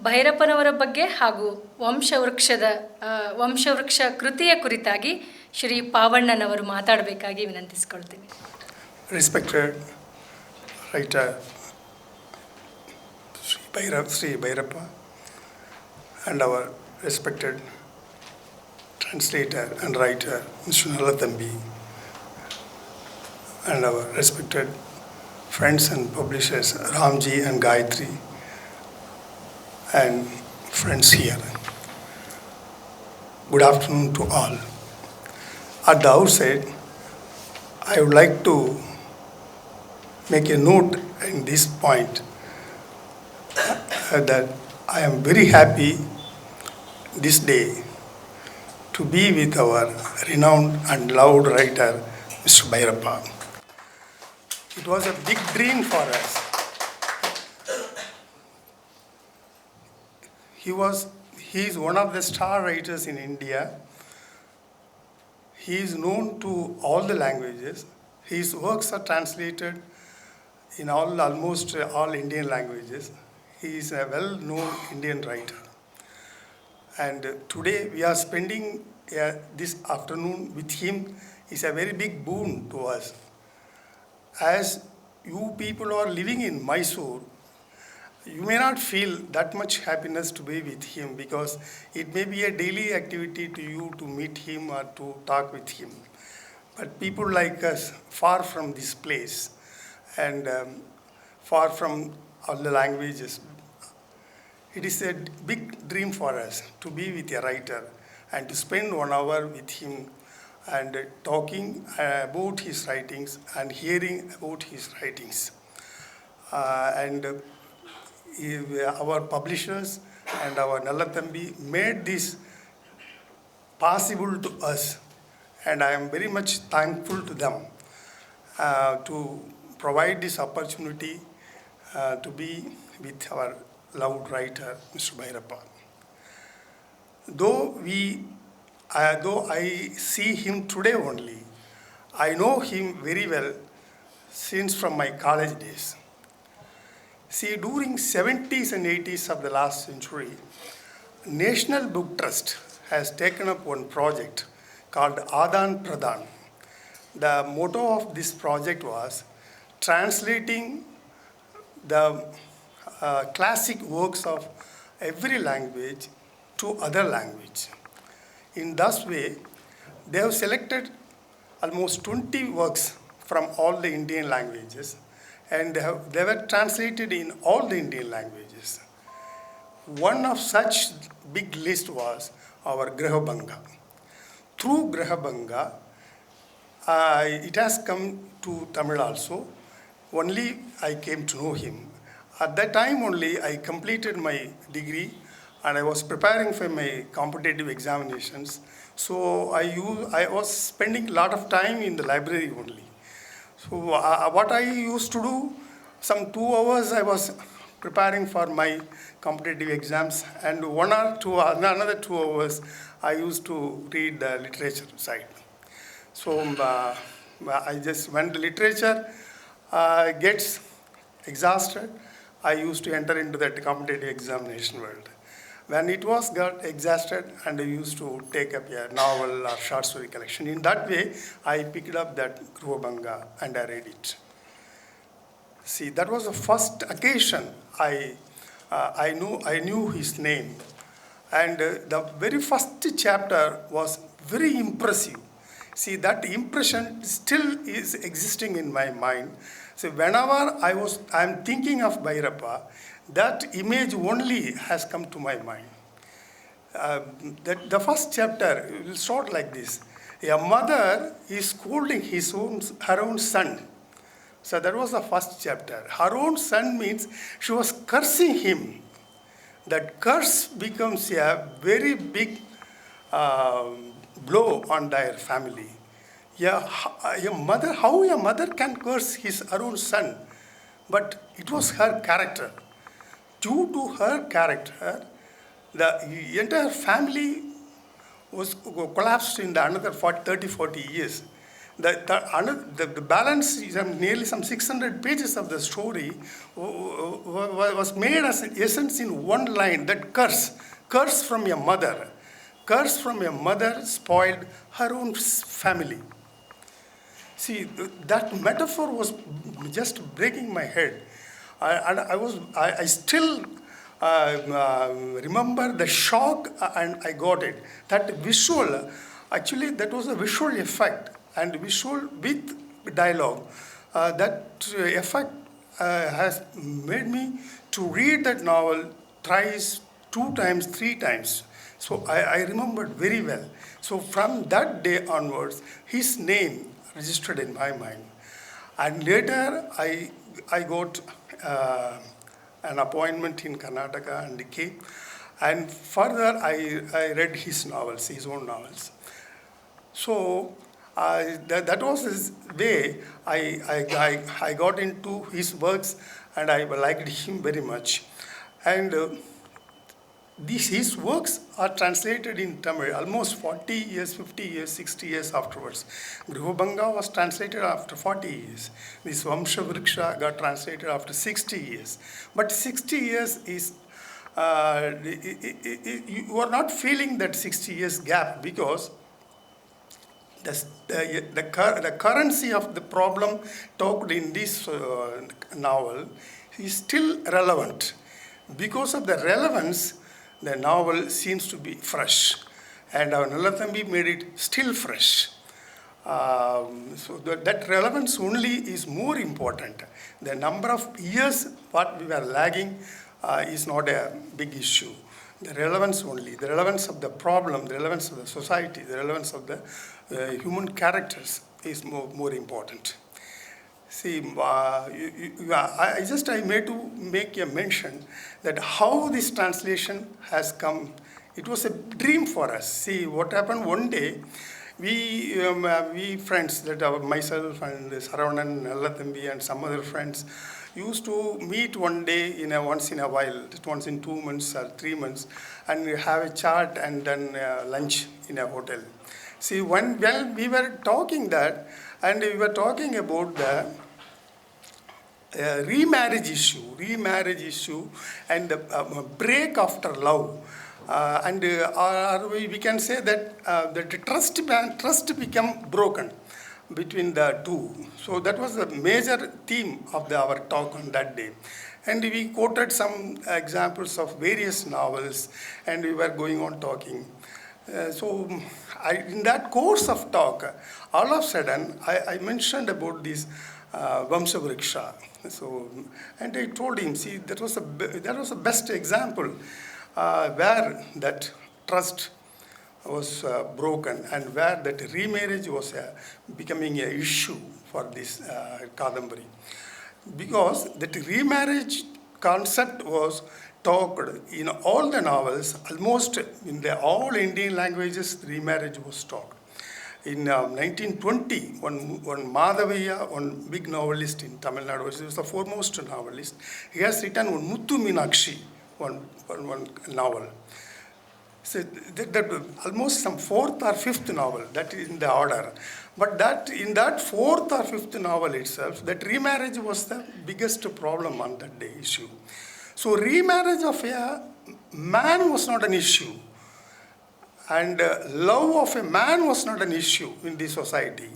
ಭೈರಪ್ಪನವರ ಬಗ್ಗೆ ಹಾಗೂ ವಂಶವೃಕ್ಷ ಕೃತಿಯ ಕುರಿತಾಗಿ Shri ಪಾವಣ್ಣನವರು ಮಾತಾಡಬೇಕಾಗಿ ವಿನಂತಿಸಿಕೊಳ್ತೀನಿ. Respected writer Sri Bhyrappa and our respected translator and writer Mr. K.Nallathambi and our respected friends and publishers Ramjee and Gayathri and friends here. Good afternoon to all. At the outset, I would like to make a note in this point that I am very happy this day to be with our renowned and loved writer, Mr. Bhyrappa. It was a big dream for us. He is one of the star writers in India. He is known to all the languages. His works are translated in almost all Indian languages. He is a well-known Indian writer. And today we are spending this afternoon with him is a very big boon to us. As you people are living in Mysore, you may not feel that much happiness to be with him because it may be a daily activity to you to meet him or to talk with him. But people like us, far from this place and far from all the languages, it is a big dream for us to be with a writer and to spend 1 hour with him and talking about his writings and hearing about his writings. Our publishers and our Nallathambi made this possible to us, and I am very much thankful to them to provide this opportunity to be with our loved writer, Mr. Bhyrappa. Though I see him today only, I know him very well since from my college days. See, during 70s and 80s of the last century, National Book Trust has taken up one project called Adan Pradhan. The motto of this project was translating the classic works of every language to other language. In this way, they have selected almost 20 works from all the Indian languages, and they were translated in all the Indian languages. One of such big list was our Grahabanga. Through Grahabanga, it has come to Tamil also. Only I came to know him. At that time only I completed my degree and I was preparing for my competitive examinations. So I was spending a lot of time in the library only. So what I used to do, some 2 hours I was preparing for my competitive exams, and another 2 hours I used to read the literature side. So when the literature gets exhausted, I used to enter into that competitive examination world. When it was got exhausted, and I used to take up a novel or short story collection. In that way, I picked up that Grubanga and I read it. See, that was the first occasion I knew his name, and the very first chapter was very impressive. See, that impression still is existing in my mind. So whenever I am thinking of Bhyrappa, that image only has come to my mind. The first chapter will start like this. A mother is scolding her own son. So that was the first chapter. Her own son means she was cursing him. That curse becomes a very big blow on their family. How a mother can curse her own son? But it was her character. Due to her character, the entire family was collapsed in another 30-40 years. The balance is nearly some 600 pages of the story was made as an essence in one line, that curse from your mother. Curse from your mother spoiled her own family. See, that metaphor was just breaking my head. I still remember the shock, and I got it. That visual, actually, that was a visual effect, and visual with dialogue. That effect has made me to read that novel thrice, 2 times, 3 times. So I remembered very well. So from that day onwards, his name registered in my mind. And later, I got an appointment in Karnataka and came. And further, I read his novels, his own novels. So that was his way. I got into his works, and I liked him very much. And his works are translated in Tamil almost 40 years, 50 years, 60 years afterwards. Grihobhanga was translated after 40 years. This Vamshavruksha got translated after 60 years. But 60 years is, you are not feeling that 60 years gap, because the currency of the problem talked in this novel is still relevant. Because of the relevance, the novel seems to be fresh, and our Nallathambi made it still fresh. So that relevance only is more important. The number of years what we were lagging is not a big issue. The relevance only, the relevance of the problem, the relevance of the society, the relevance of the human characters is more important. See, I made to make a mention that how this translation has come. It was a dream for us. See, what happened one day, we friends, myself and Saravanan, Nallathambi and some other friends, used to meet one day once in a while, once in 2 months or 3 months, and have a chat and then lunch in a hotel. See, we were talking that, and we were talking about the remarriage issue, and the break after love. Or we can say that the trust became broken between the two. So that was the major theme of our talk on that day. And we quoted some examples of various novels, and we were going on talking. In that course of talk, all of a sudden, I mentioned about this Vamshavruksha. So, and I told him, see, that was the best example where that trust was broken, and where that remarriage was becoming an issue for this Kadambari. Because that remarriage concept was talked in all the novels, almost in all Indian languages, remarriage was talked. In 1920, one Madhavaya, one big novelist in Tamil Nadu, he was the foremost novelist, he has written one Muthu Meenakshi, one novel. So that almost some 4th or 5th novel, that is in the order. But that in that 4th or 5th novel itself, that remarriage was the biggest problem on that day issue. So remarriage of a man was not an issue, and love of a man was not an issue in this society.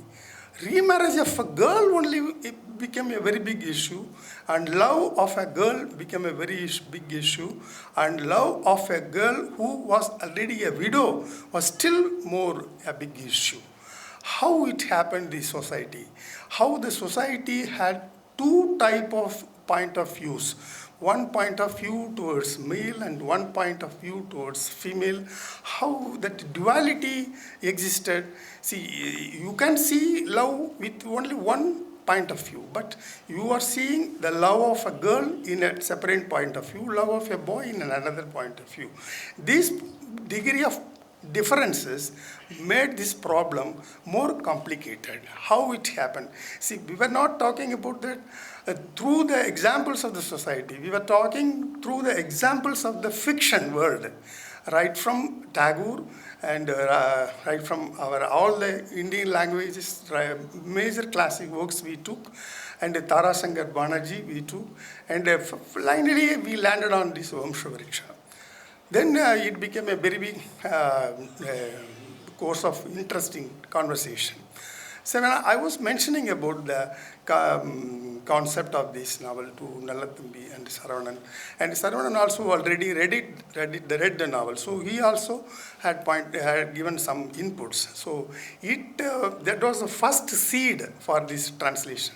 Remarriage of a girl only became a very big issue, and love of a girl became a very big issue, and love of a girl who was already a widow was still more a big issue. How it happened in this society? How the society had two type of point of views. One point of view towards male and one point of view towards female. How that duality existed. See, you can see love with only one point of view, but you are seeing the love of a girl in a separate point of view, love of a boy in another point of view. This degree of differences made this problem more complicated. How it happened? See, we were not talking about that through the examples of the society. We were talking through the examples of the fiction world. right from Tagore and right from our all the Indian languages, major classic works we took, and Tarasankar Banerjee we took, and finally we landed on this Vamshavruksha. Then it became a very big course of interesting conversation. So when I was mentioning about the concept of this novel to Nallathambi and Saravanan also already read the novel. So he also had given some inputs. So that was the first seed for this translation.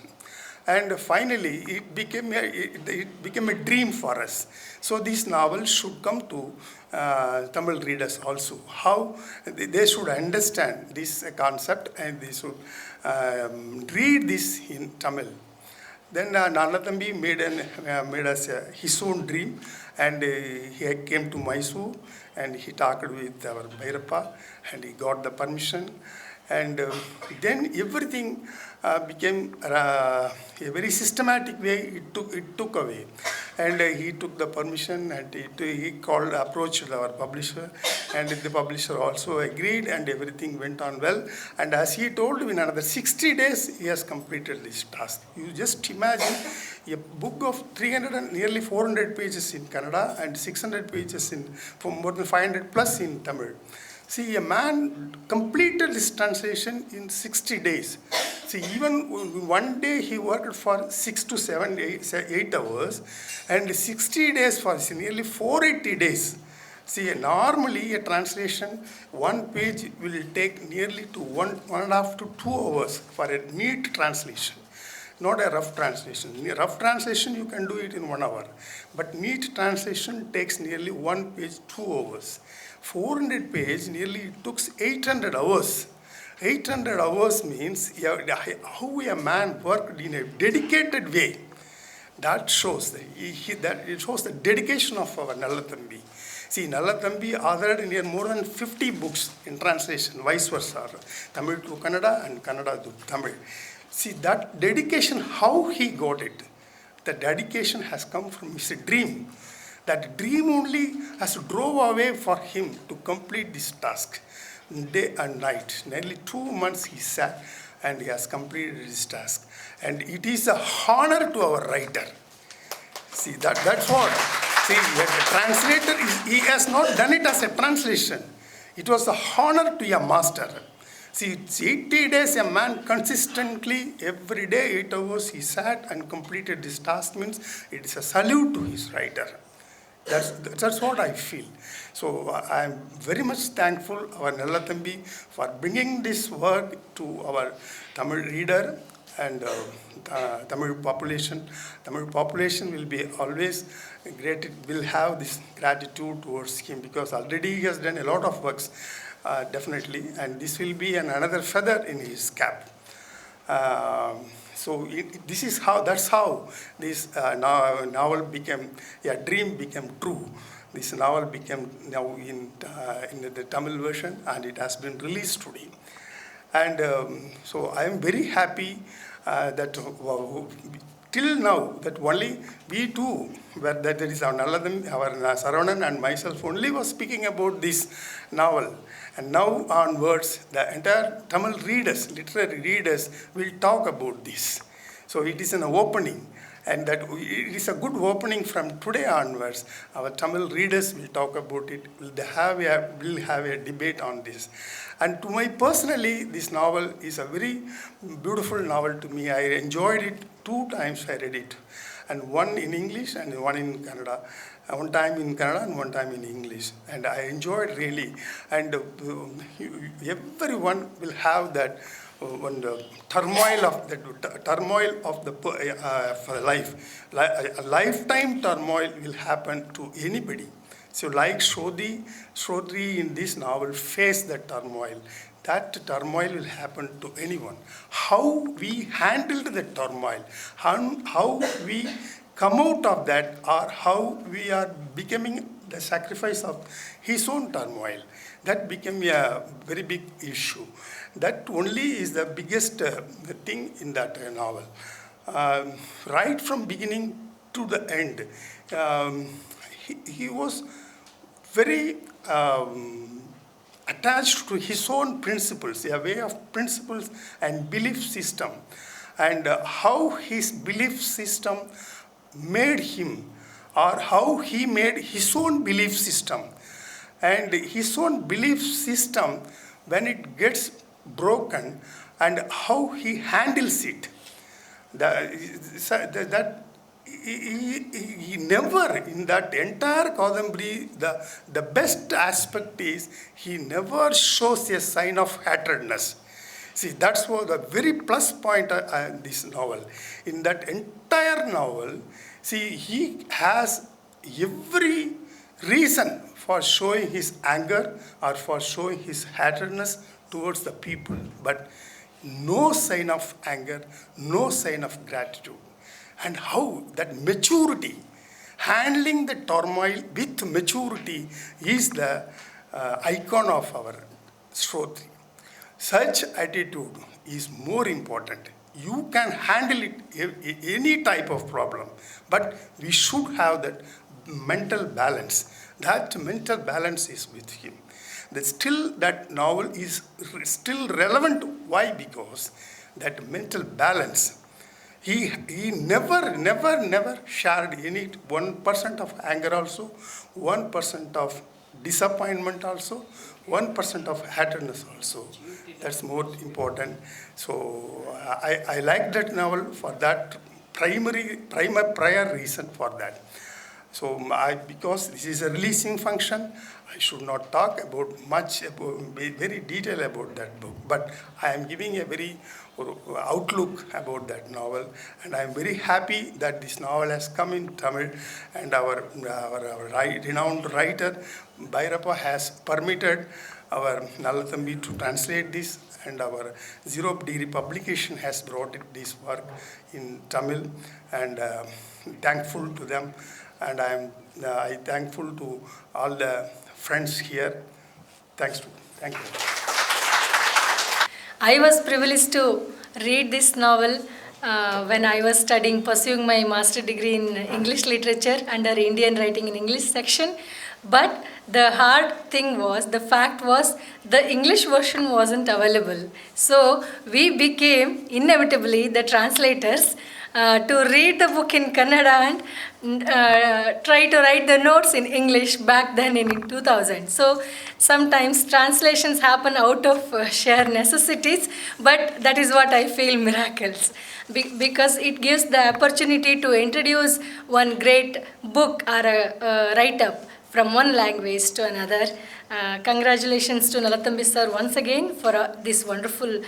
And finally, it became a dream for us. So this novel should come to Tamil readers also. How they should understand this concept and they should read this in Tamil. Then Nallathambi made us his own dream, and he came to Mysore and he talked with our Bhyrappa and he got the permission. And then everything became a very systematic way. It took away, and he took the permission and he approached our publisher, and the publisher also agreed, and everything went on well. And as he told me, in another 60 days he has completed this task. You just imagine a book of 300 and nearly 400 pages in Kannada and 600 pages from more than 500 plus in Tamil. See, a man completed this translation in 60 days. See, even one day he worked for 6 to 7, 8 hours, and 60 days for nearly 480 days. See, normally a translation, one page will take nearly to 1.5 to 2 hours for a neat translation. Not a rough translation. Rough translation you can do it in 1 hour, but neat translation takes nearly one page 2 hours. 400 page nearly took 800 hours. 800 hours means how a man worked in a dedicated way. That shows it shows the dedication of our Nallathambi. See, Nallathambi authored more than 50 books in translation, vice versa, Tamil to Kannada and Kannada to Tamil. See, that dedication, how he got it, the dedication has come from his dream. That dream only has drove away for him to complete this task, day and night. Nearly 2 months he sat and he has completed his task. And it is a honor to our writer. See, that's what. See, the translator, he has not done it as a translation. It was a honor to a master. See, it's 80 days a man consistently, every day, 8 hours, he sat and completed this task means it is a salute to his writer. That's what I feel. So I am very much thankful our Nallathambi for bringing this work to our Tamil reader and Tamil population. Tamil population will be always great. Will have this gratitude towards him because already he has done a lot of works, definitely, and this will be another feather in his cap. So that's how this novel became, a dream became true. This novel became now in the Tamil version and it has been released today. And so I am very happy that till now that only we two, that is our Nallathambi, our Saravanan and myself only was speaking about this novel. And now onwards, the entire Tamil readers, literary readers, will talk about this. So it is an opening, and that it is a good opening from today onwards. Our Tamil readers will talk about it. Will have a debate on this. And to me personally, this novel is a very beautiful novel to me. I enjoyed it 2 times. I read it, and one in English and one in Kannada. One time in Kannada and one time in English, and I enjoyed really. And everyone will have that turmoil of for life. A lifetime turmoil will happen to anybody. So, like Shruti in this novel faced the turmoil. That turmoil will happen to anyone. How we handled the turmoil, how we come out of that, or how we are becoming the sacrifice of his own turmoil. That became a very big issue. That only is the biggest thing in that novel. Right from beginning to the end, he was very attached to his own principles, a way of principles and belief system, and how his belief system made him, or how he made his own belief system. And his own belief system, when it gets broken, and how he handles it. That he never, in that entire Kadambari, the best aspect is he never shows a sign of hatredness. See, that's what the very plus point in this novel. In that entire novel, see, he has every reason for showing his anger or for showing his hatredness towards the people, but no sign of anger, no sign of gratitude. And how that maturity, handling the turmoil with maturity, is the icon of our Shruti. Such attitude is more important. You can handle it, any type of problem, but we should have that mental balance. That mental balance is with him. That novel is still relevant. Why? Because that mental balance, he never shared any 1% of anger also, 1% of disappointment also, 1% of hatredness also. That's more important. So I like that novel for that prior reason for that. So because this is a releasing function, I should not talk very detail about that book. But I am giving a very outlook about that novel, and I am very happy that this novel has come in Tamil, and our renowned writer Bhyrappa has permitted our Nallathambi to translate this, and our Zero Degree publication has brought this work in Tamil, and thankful to them. And I thankful to all the friends here. Thank you. I was privileged to read this novel when I was pursuing my master degree in English literature under Indian writing in English section. But the fact was, the English version wasn't available. So we became inevitably the translators to read the book in Kannada and try to write the notes in English back then in 2000. So sometimes translations happen out of sheer necessities, but that is what I feel miracles. Because it gives the opportunity to introduce one great book or a write-up from one language to another. Congratulations to Nallathambi sir once again for this wonderful